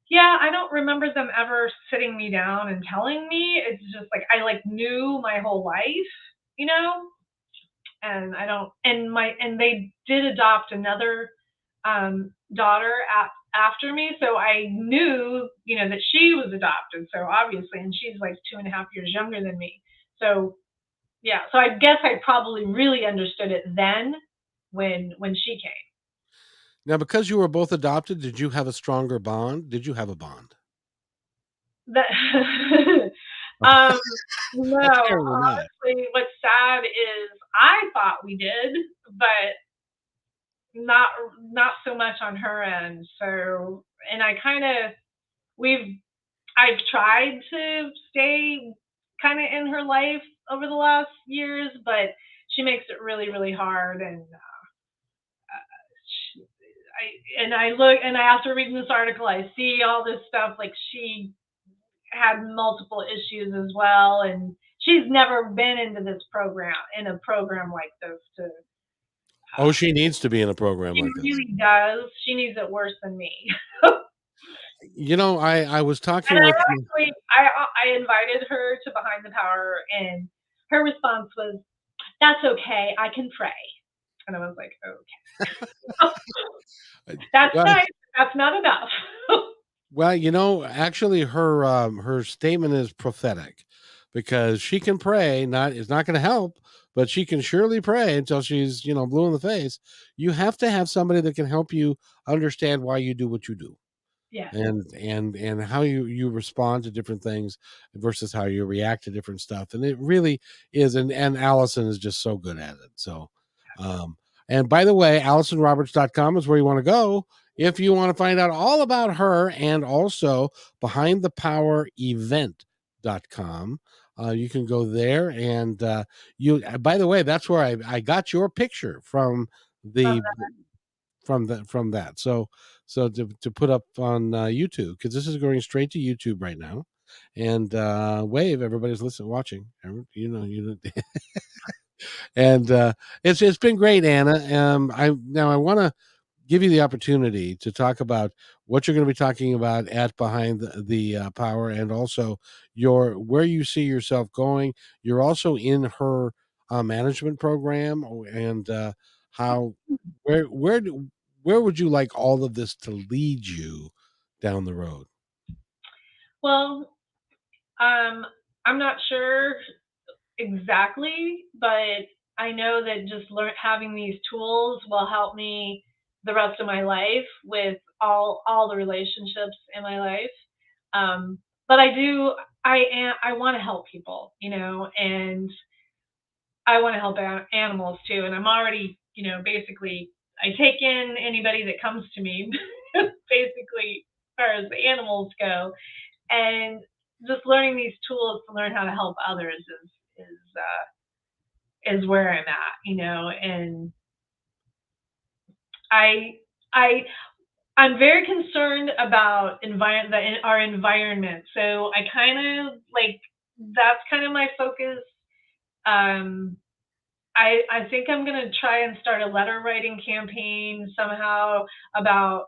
Yeah, I don't remember them ever sitting me down and telling me. It's just like I knew my whole life, you know, and I don't. And they did adopt another daughter after me, so I knew, that she was adopted. So obviously, and she's like 2.5 years younger than me. So yeah, so I guess I probably really understood it then when she came. Now, because you were both adopted, did you have a stronger bond? Did you have a bond? That no, Apparently not. honestly, what's sad is I thought we did, but not not so much on her end. So, and we've I've tried to stay kind of in her life over the last years, but she makes it really, really hard. And I look, and after reading this article, I see all this stuff. Like, she had multiple issues as well, and she's never been into this program, in a program like this. Oh, she needs to be in a program She like this. really does. She needs it worse than me. I was And talking I with actually, I invited her to Behind the Power, and her response was, "That's okay. I can pray." And I was like, "Okay, that's well, nice. That's not enough." actually her statement is prophetic because she can pray, not it's not going to help, but she can surely pray until she's, blue in the face. You have to have somebody that can help you understand why you do what you do. Yeah. And how you respond to different things versus how you react to different stuff, and it really is. And Allison is just so good at it. So and by the way, AllisonRoberts.com is where you want to go if you want to find out all about her, and also BehindThePowerEvent.com. You can go there, and by the way, that's where I got your picture From the from that. So to put up on YouTube, because this is going straight to YouTube right now, and wave, everybody's listening, watching. And it's been great, Anna. I want to give you the opportunity to talk about what you're going to be talking about at Behind the Power, and also your where you see yourself going. You're also in her management program, and how where where do, where would you like all of this to lead you down the road? Well, I'm not sure exactly, but I know that just having these tools will help me the rest of my life with all the relationships in my life. But I want to help people, and I want to help animals too. And I'm already, basically I take in anybody that comes to me, basically as far as the animals go, and just learning these tools to learn how to help others is where I'm at, and I I I'm very concerned about our environment. So I kind of like that's kind of my focus. Um, I think I'm gonna try and start a letter writing campaign somehow about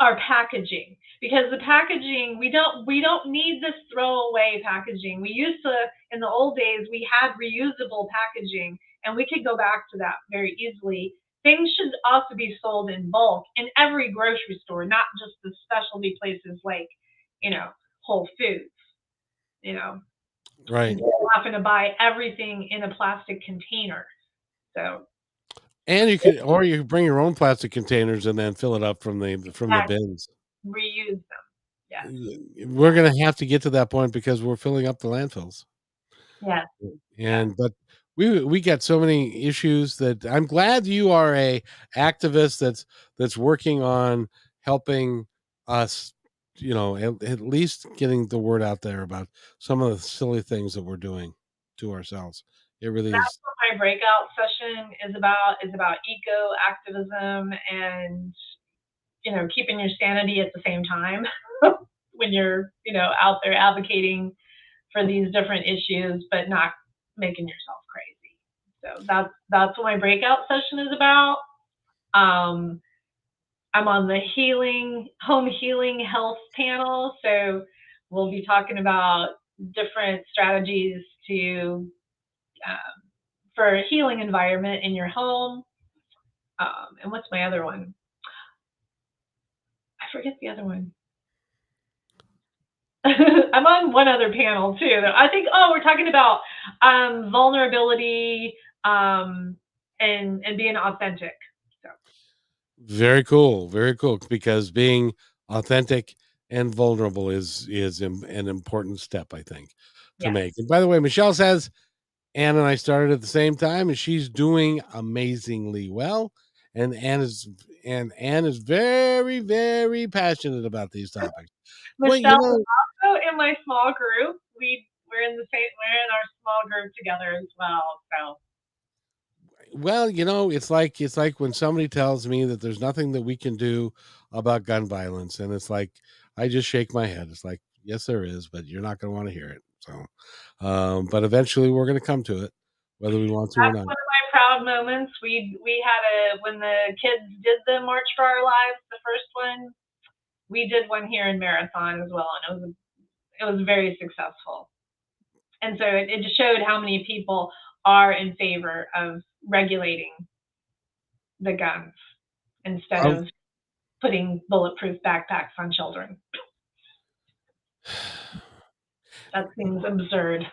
our packaging, because the packaging, we don't need this throwaway packaging. We used to, in the old days, we had reusable packaging, and we could go back to that very easily. Things should also be sold in bulk in every grocery store, not just the specialty places like, you know Whole Foods. you know Right. Instead of having to buy everything in a plastic container. So And you could bring your own plastic containers and then fill it up from the that, bins. reuse them. Yes. We're going to have to get to that point because we're filling up the landfills. Yes. Yes. And but we got so many issues that I'm glad you are a activist that's working on helping us, at least getting the word out there about some of the silly things that we're doing to ourselves. It really That's is. what my breakout session is about eco activism, and keeping your sanity at the same time when you're out there advocating for these different issues, but not making yourself crazy. So that's what my breakout session is about. um I'm on the home healing health panel, so we'll be talking about different strategies to um, for a healing environment in your home. And what's my other one? I forget the other one. I'm on one other panel too. I think. Oh, we're talking about vulnerability, and being authentic. So Very cool, very cool. Because being authentic and vulnerable is an important step, I think, to yes, make. And by the way, Michelle says Ann and I started at the same time, and she's doing amazingly well. And Ann is very, very passionate about these topics. Well, Michelle is also in my small group. We're in our small group together as well. So it's like when somebody tells me that there's nothing that we can do about gun violence, and it's like I just shake my head. It's like, yes, there is, but you're not going to want to hear it. So, but eventually we're going to come to it, whether we want to or That's not. one of my proud moments. We had when the kids did the March for Our Lives, the first one, we did one here in Marathon as well, and it was very successful. And so it just showed how many people are in favor of regulating the guns instead Oh, of putting bulletproof backpacks on children. That seems absurd.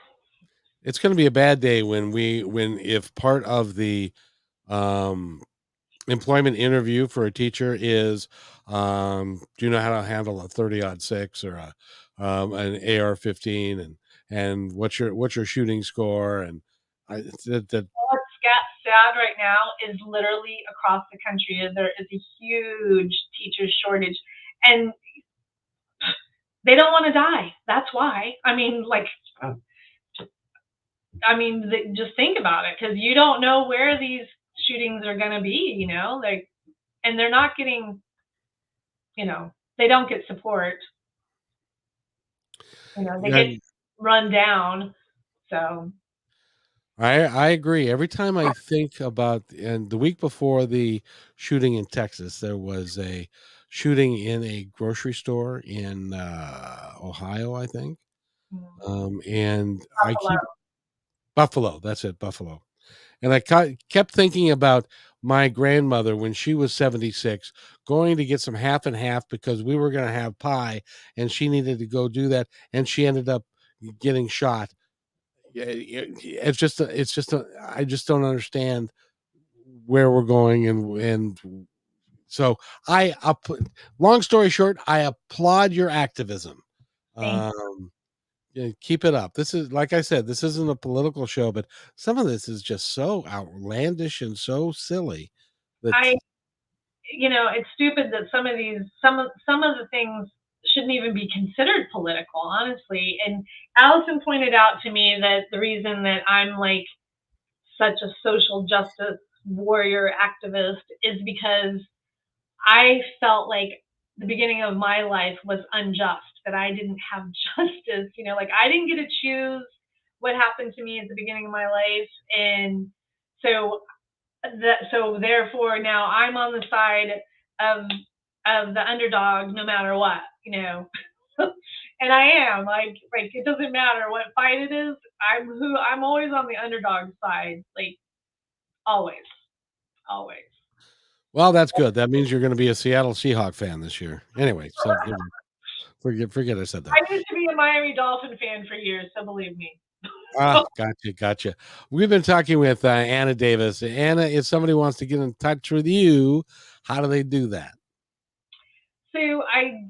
it's going to be a bad day when if part of the um, employment interview for a teacher is, do you know how to handle a 30-06 or an AR-15, and what's your shooting score, and that What's sad right now is literally across the country there is a huge teacher shortage, and they don't want to die. That's why. I mean, just think about it, because you don't know where these shootings are going to be. And they're not getting, they don't get support. They yeah, get run down. So I agree. Every time I think about, and the week before the shooting in Texas, there was a shooting in a grocery store in Ohio, I think. And I Buffalo. keep Buffalo. That's it, Buffalo. And I kept thinking about my grandmother when she was 76, going to get some half and half because we were going to have pie, and she needed to go do that, and she ended up getting shot. Yeah, I just don't understand where we're going, and so long story short, I applaud your activism. Thank Um, yeah, keep it up. This is, like I said, this isn't a political show, but some of this is just so outlandish and so silly that I, it's stupid that some of the things shouldn't even be considered political, honestly. And Allison pointed out to me that the reason that I'm like such a social justice warrior activist is because I felt like the beginning of my life was unjust, that I didn't have justice. Like I didn't get to choose what happened to me at the beginning of my life. And so so therefore now I'm on the side of the underdog no matter what. And I am like it doesn't matter what fight it is. I'm always on the underdog side, like always, always. well, that's good. That means you're going to be a Seattle Seahawk fan this year. Anyway, so forget I said that. I used to be a Miami Dolphin fan for years, so believe me. Ah, gotcha. We've been talking with Anna Davis. Anna, if somebody wants to get in touch with you, how do they do that? So I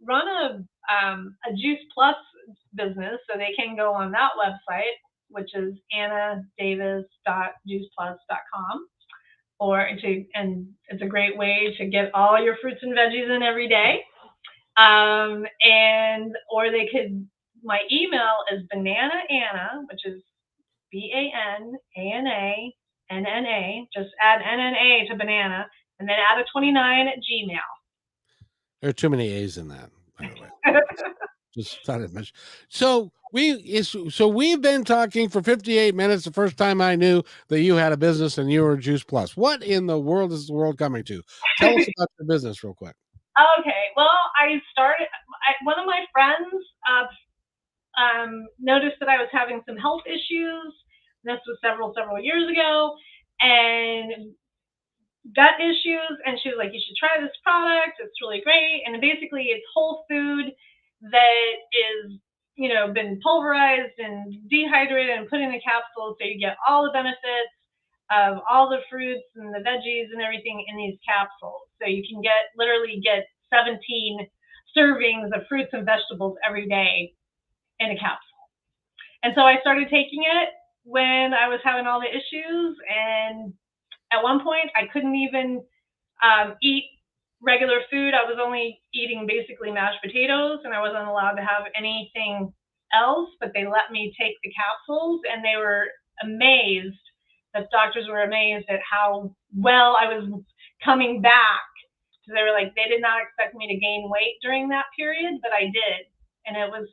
run a Juice Plus business, so they can go on that website, which is annadavis.juiceplus.com, and it's a great way to get all your fruits and veggies in every day. Or they could, my email is bananaanna, which is BANANANNA. Just add NNA to banana, and then add a 29 at Gmail. There are too many A's in that, by the way. Just thought I'd mention. So we've been talking for 58 minutes. The first time I knew that you had a business and you were Juice Plus. What in the world is the world coming to? Tell us about your business real quick. Okay, well, one of my friends noticed that I was having some health issues. This was several years ago, and gut issues, and she was like, you should try this product, it's really great. And basically it's whole food that is been pulverized and dehydrated and put in a capsule, so you get all the benefits of all the fruits and the veggies and everything in these capsules. So you can literally get 17 servings of fruits and vegetables every day in a capsule. And so I started taking it when I was having all the issues, and at one point I couldn't even eat regular food. I was only eating basically mashed potatoes, and I wasn't allowed to have anything else, but they let me take the capsules, and they were amazed. The doctors were amazed at how well I was coming back. So they were like, they did not expect me to gain weight during that period, but I did. and it was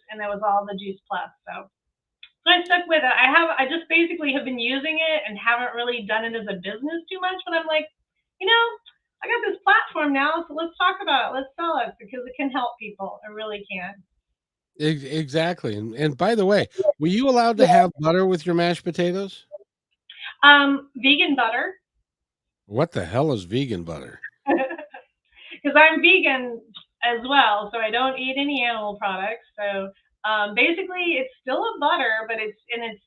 all the Juice Plus. So I stuck with it. I just basically have been using it and haven't really done it as a business too much, but I'm like, I got this platform now, so let's talk about it. Let's sell it because it can help people. It really can. Exactly. And by the way, were you allowed to have butter with your mashed potatoes? Vegan butter. What the hell is vegan butter? Because I'm vegan as well, so I don't eat any animal products. So basically, it's still a butter, but it's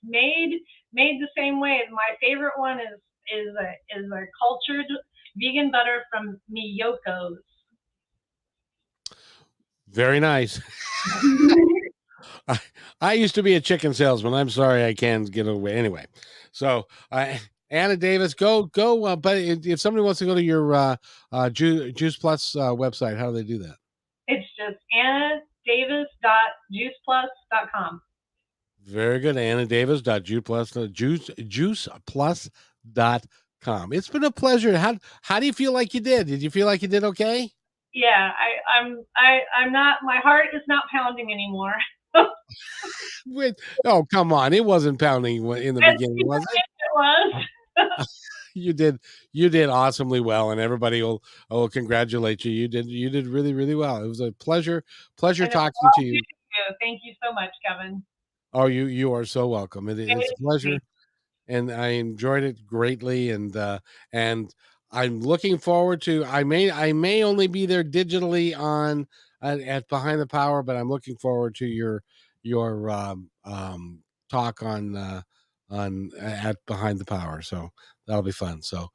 made the same way. My favorite one is a cultured vegan butter from Miyoko's. Very nice. I used to be a chicken salesman. I'm sorry I can't get away. Anyway, so Anna Davis, go. But if somebody wants to go to your Juice Plus website, how do they do that? It's just annadavis.juiceplus.com. Very good. annadavis.juiceplus.com. It's been a pleasure. How do you feel like you did? Did you feel like you did okay? Yeah, I'm not. My heart is not pounding anymore. Oh, come on! It wasn't pounding in the beginning, was it? It was. You did awesomely well, and everybody will congratulate you. You did really, really well. It was a pleasure talking to you. Thank you so much, Kevin. Oh, you are so welcome. It's a pleasure, and I enjoyed it greatly, and I'm looking forward to. I may only be there digitally on at Behind the Power, but I'm looking forward to your talk on at Behind the Power. So that'll be fun. So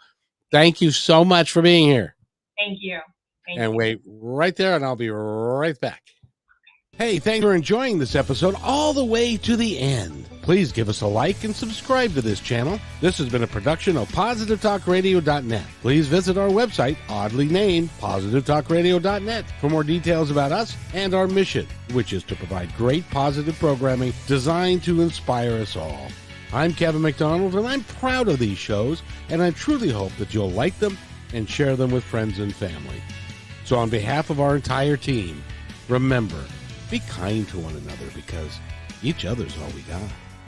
thank you so much for being here. Thank you. And wait right there, and I'll be right back. Hey, thanks for enjoying this episode all the way to the end. Please give us a like and subscribe to this channel. This has been a production of PositiveTalkRadio.net. Please visit our website, oddly named PositiveTalkRadio.net, for more details about us and our mission, which is to provide great positive programming designed to inspire us all. I'm Kevin McDonald, and I'm proud of these shows, and I truly hope that you'll like them and share them with friends and family. So on behalf of our entire team, remember, be kind to one another because each other's all we got.